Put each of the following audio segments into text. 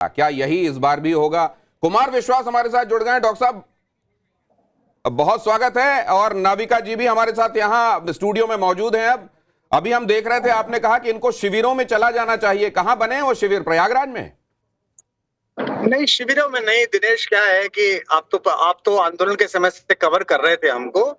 क्या यही इस बार भी होगा? कुमार विश्वास हमारे साथ जुड़ गए हैं। डॉक्टर साहब, बहुत स्वागत है। और नाविका जी भी हमारे साथ यहां स्टूडियो में मौजूद हैं। अब अभी हम देख रहे थे, आपने कहा कि इनको शिविरों में चला जाना चाहिए। कहां बने हैं वो शिविर? प्रयागराज में? नहीं, शिविरों में नहीं दिनेश। क्या है कि आप तो आंदोलन के समय से कवर कर रहे थे हमको।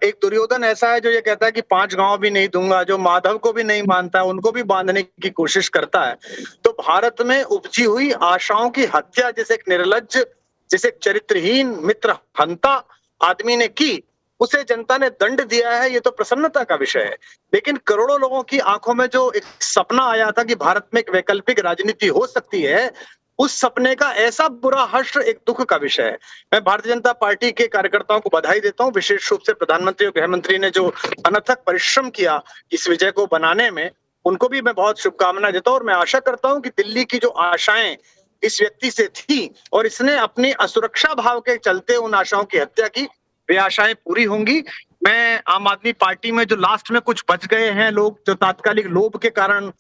एक दुर्योधन ऐसा है जो ये कहता है कि 5 गांव भी नहीं दूंगा, जो माधव को भी नहीं मानता है, उनको भी बांधने की कोशिश करता है। तो भारत में उपजी हुई आशाओं की हत्या जैसे एक निर्लज्ज, जैसे एक चरित्रहीन मित्र हंता आदमी ने की, उसे जनता ने दंड दिया है। ये तो प्रसन्नता का विषय है। लेकिन करोड़ों लोगों की आंखों में जो एक सपना आया था कि भारत में एक वैकल्पिक राजनीति हो सकती है, उस सपने का ऐसा बुरा हश्र एक दुख का विषय है। मैं भारतीय जनता पार्टी के कार्यकर्ताओं को बधाई देता हूं, विशेष रूप से प्रधानमंत्री और गृह मंत्री ने जो अनथक परिश्रम किया इस विजय को बनाने में, उनको भी मैं बहुत शुभकामनाएं देता हूं। और मैं आशा करता हूं कि दिल्ली की जो आशाएं इस व्यक्ति से थी और इसने अपनी असुरक्षा भाव के चलते उन आशाओं की हत्या की, वे आशाएं पूरी होंगी। मैं आम आदमी पार्टी में जो लास्ट में कुछ बच गए हैं लोग, जो तात्कालिक लोभ के कारण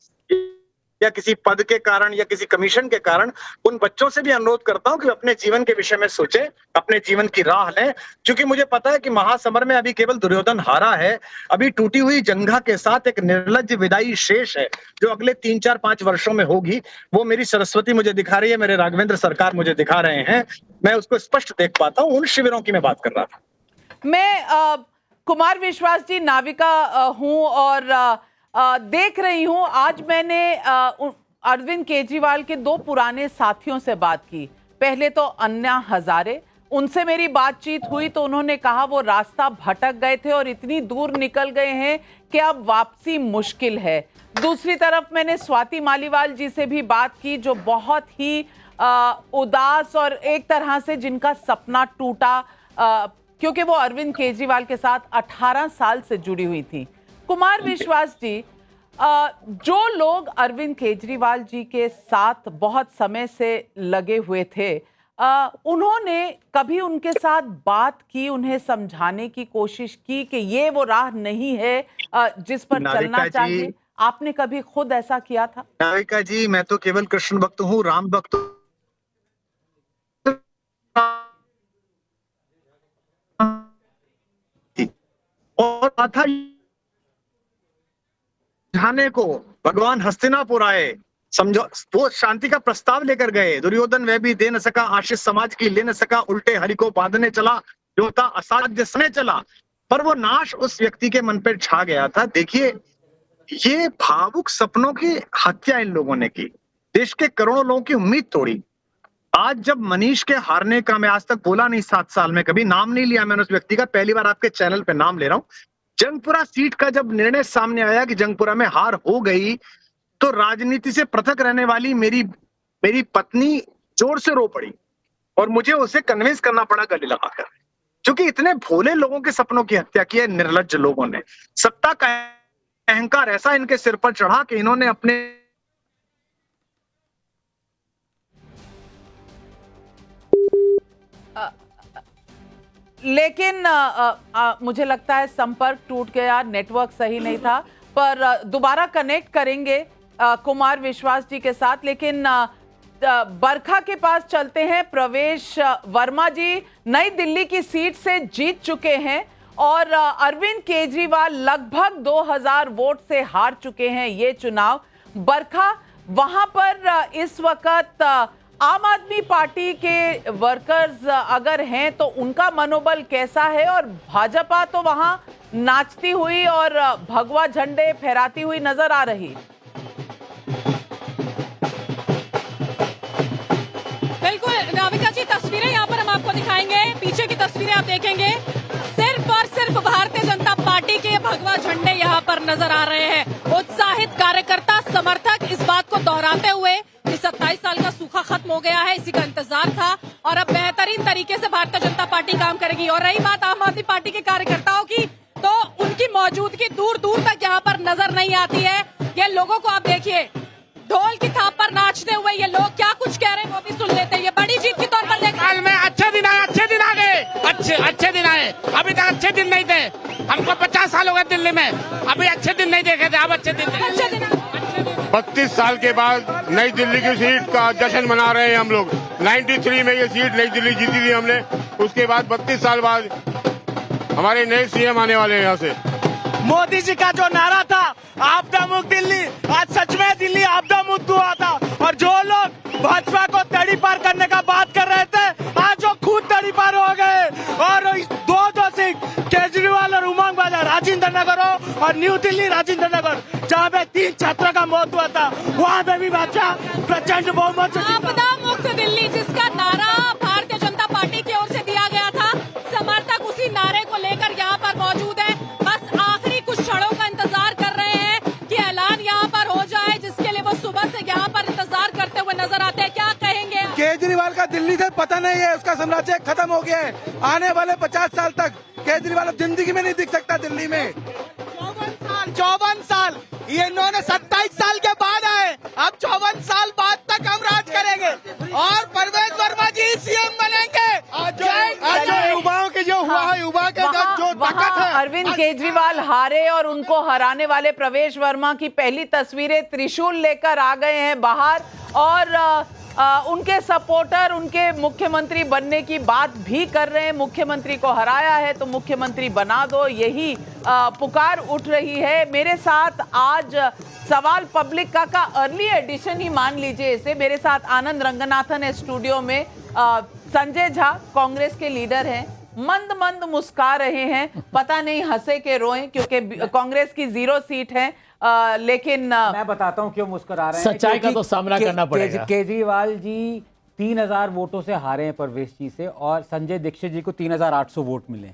या किसी पद के कारण या किसी कमीशन के कारण, उन बच्चों से भी अनुरोध करता हूं कि अपने जीवन के विषय में सोचें, अपने जीवन की राह लें। क्योंकि मुझे पता है कि महासमर में अभी केवल दुर्योधन हारा है। अभी टूटी हुई जंघा के साथ एक निर्लज्ज विदाई शेष है जो अगले 3, 4, 5 वर्षों में होगी। वो मेरी सरस्वती मुझे दिखा रही है, मेरे राघवेंद्र सरकार मुझे दिखा रहे हैं। मैं उसको स्पष्ट देख पाता हूं। उन शिविरों की मैं बात कर रहा था। मैं कुमार विश्वास जी, नाविका हूं और देख रही हूं। आज मैंने अरविंद केजरीवाल के 2 पुराने साथियों से बात की। पहले तो अन्ना हजारे, उनसे मेरी बातचीत हुई तो उन्होंने कहा वो रास्ता भटक गए थे और इतनी दूर निकल गए हैं कि अब वापसी मुश्किल है। दूसरी तरफ मैंने स्वाति मालीवाल जी से भी बात की, जो बहुत ही उदास और एक तरह से जिनका सपना टूटा, क्योंकि वो अरविंद केजरीवाल के साथ 18 साल से जुड़ी हुई थी। कुमार विश्वास जी, जो लोग अरविंद केजरीवाल जी के साथ बहुत समय से लगे हुए थे, उन्होंने कभी उनके साथ बात की, उन्हें समझाने की कोशिश की कि ये वो राह नहीं है जिस पर चलना चाहिए? आपने कभी खुद ऐसा किया था? नाविका जी, मैं तो केवल कृष्ण भक्त हूँ, राम भक्त और था जाने को भगवान हस्तिनापुर आए, समझो वो शांति का प्रस्ताव लेकर गए। दुर्योधन वह भी दे न सका, आशीष समाज की ले न सका, उल्टे हरि को बांधने चला, जो था असाध्य सने चला। पर वो नाश उस व्यक्ति के मन पर छा गया था। देखिए, ये भावुक सपनों की हत्या इन लोगों ने की, देश के करोड़ों लोगों की उम्मीद तोड़ी। आज जब मनीष के हारने का, मैं आज तक बोला नहीं 7 साल में, कभी नाम नहीं लिया मैंने उस व्यक्ति का, पहली बार आपके चैनल पे नाम ले रहा हूं। जंगपुरा सीट का जब निर्णय सामने आया कि जंगपुरा में हार हो गई, तो राजनीति से पृथक रहने वाली मेरी पत्नी जोर से रो पड़ी और मुझे उसे कन्विंस करना पड़ा गले लगाकर, क्योंकि इतने भोले लोगों के सपनों की हत्या की है निर्लज्ज लोगों ने। सत्ता का अहंकार ऐसा इनके सिर पर चढ़ा कि इन्होंने अपने लेकिन मुझे लगता है संपर्क टूट गया, नेटवर्क सही नहीं था। पर दोबारा कनेक्ट करेंगे कुमार विश्वास जी के साथ। लेकिन बरखा के पास चलते हैं। प्रवेश वर्मा जी नई दिल्ली की सीट से जीत चुके हैं और अरविंद केजरीवाल लगभग 2000 वोट से हार चुके हैं ये चुनाव। बरखा, वहां पर इस वक्त आम आदमी पार्टी के वर्कर्स अगर हैं तो उनका मनोबल कैसा है? और भाजपा तो वहां नाचती हुई और भगवा झंडे फहराती हुई नजर आ रही। बिल्कुल नाविका जी, तस्वीरें यहाँ पर हम आपको दिखाएंगे। पीछे की तस्वीरें आप देखेंगे, सिर्फ और सिर्फ भारतीय जनता पार्टी के भगवा झंडे यहाँ पर नजर आ रहे हैं। उत्साहित कार्यकर्ता समर्थक इस बात को दोहराते हुए 27 साल का सूखा खत्म हो गया है, इसी का इंतजार था और अब बेहतरीन तरीके से भारतीय जनता पार्टी काम करेगी। और रही बात आम आदमी पार्टी के कार्यकर्ताओं की, तो उनकी मौजूदगी दूर दूर तक यहाँ पर नजर नहीं आती है। ये लोगों को आप देखिए, ढोल की थाप पर नाचते हुए ये लोग क्या कुछ कह रहे हैं वो भी सुन लेते हैं। ये बड़ी जीत के तौर पर देख रहे हैं। अच्छे दिन आए, अच्छे दिन आ गए, अच्छे दिन आए। अभी तक अच्छे दिन नहीं थे, हमको 50 साल हो गए दिल्ली में, अभी अच्छे दिन नहीं देखे थे, अब अच्छे दिन। 32 साल के बाद नई दिल्ली की सीट का जश्न मना रहे हैं हम लोग। 93 में ये सीट नई दिल्ली जीती थी हमने, उसके बाद 32 साल बाद हमारे नए सीएम आने वाले हैं यहाँ से। मोदी जी का जो नारा था आपदा मुक्त दिल्ली, आज सच में दिल्ली आपदा मुक्त हुआ था। और जो लोग भाजपा को तड़ी पार करने का बात कर रहे थे, आज वो खुद तड़ी पार हो गए। और दो सिंह केजरीवाल और उमंग बाजार राजेंद्र नगर हो और न्यू दिल्ली राजेंद्र नगर, जहाँ पे 3 छात्रों का मौत हुआ था, वहाँ पे भी भाजपा प्रचंड बहुमत से जीता। आपदा मुक्त दिल्ली जिसका नारा भारतीय जनता पार्टी की ओर से दिया गया था, समर्थक उसी नारे को लेकर यहाँ पर मौजूद है। बस आखिरी कुछ क्षणों का इंतजार कर रहे हैं कि ऐलान यहाँ पर हो जाए, जिसके लिए वो सुबह से यहाँ पर इंतजार करते हुए नजर आते हैं। क्या कहेंगे? केजरीवाल का दिल्ली से पता नहीं है, उसका साम्राज्य खत्म हो गया है। आने वाले 50 साल तक केजरीवाल जिंदगी में नहीं दिख सकता दिल्ली में। 54 साल ये इन्होंने 27 साल के बाद आए, अब 54 साल बाद तक हम राज करेंगे और परवेज वर्मा जी सीएम बनेंगे। आज युवाओं के जो हुआ है, युवा के जो ताकत है। अरविंद केजरीवाल हारे और उनको हराने वाले प्रवेश वर्मा की पहली तस्वीरें त्रिशूल लेकर आ गए हैं बाहर, और उनके सपोर्टर उनके मुख्यमंत्री बनने की बात भी कर रहे हैं। मुख्यमंत्री को हराया है तो मुख्यमंत्री बना दो, यही पुकार उठ रही है। मेरे साथ आज सवाल पब्लिक का अर्ली एडिशन ही मान लीजिए इसे। मेरे साथ आनंद रंगनाथन है स्टूडियो में। संजय झा कांग्रेस के लीडर हैं, मंद मंद मुस्कुरा रहे हैं, पता नहीं हंसे के रोएं, क्योंकि कांग्रेस की 0 सीट है। लेकिन मैं बताता हूं क्यों मुस्कुरा रहे हैं। सच्चाई का तो सामना करना पड़ेगा। केजरीवाल जी 3000 वोटों से हारे हैं परवेश जी से, और संजय दीक्षित जी को 3800 वोट मिले।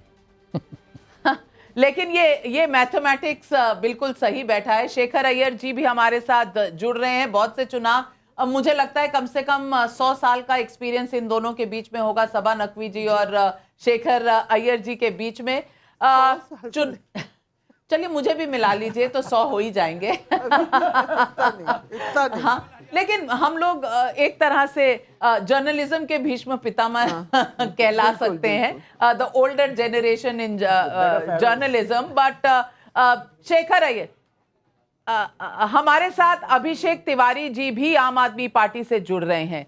लेकिन ये मैथमेटिक्स बिल्कुल सही बैठा है। शेखर अय्यर जी भी हमारे साथ जुड़ रहे हैं। बहुत से चुनाव, अब मुझे लगता है कम से कम 100 साल का एक्सपीरियंस इन दोनों के बीच में होगा, सबा नकवी जी और शेखर अय्यर जी के बीच में। चलिए मुझे भी मिला लीजिए तो 100 हो ही जाएंगे। हाँ, लेकिन हम लोग एक तरह से जर्नलिज्म के भीष्म पितामह कहला सकते हैं, the older generation in journalism. But Shekhar Iyer, हमारे साथ अभिषेक तिवारी जी भी आम आदमी पार्टी से जुड़ रहे हैं।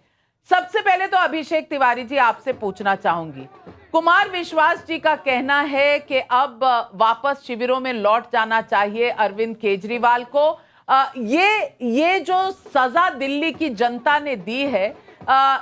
सबसे पहले तो अभिषेक तिवारी जी आपसे पूछना चाहूंगी, कुमार विश्वास जी का कहना है कि अब वापस शिविरों में लौट जाना चाहिए अरविंद केजरीवाल को। ये जो सजा दिल्ली की जनता ने दी है,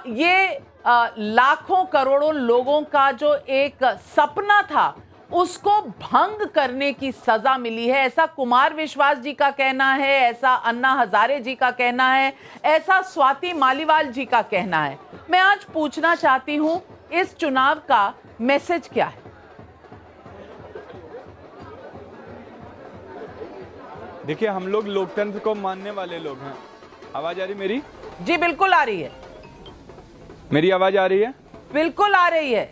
ये लाखों करोड़ों लोगों का जो एक सपना था उसको भंग करने की सजा मिली है, ऐसा कुमार विश्वास जी का कहना है, ऐसा अन्ना हजारे जी का कहना है, ऐसा स्वाति मालीवाल जी का कहना है। मैं आज पूछना चाहती हूं, इस चुनाव का मैसेज क्या है? देखिए, हम लोग लोकतंत्र को मानने वाले लोग हैं। आवाज आ रही मेरी? जी बिल्कुल आ रही है। मेरी आवाज आ रही है? बिल्कुल आ रही है।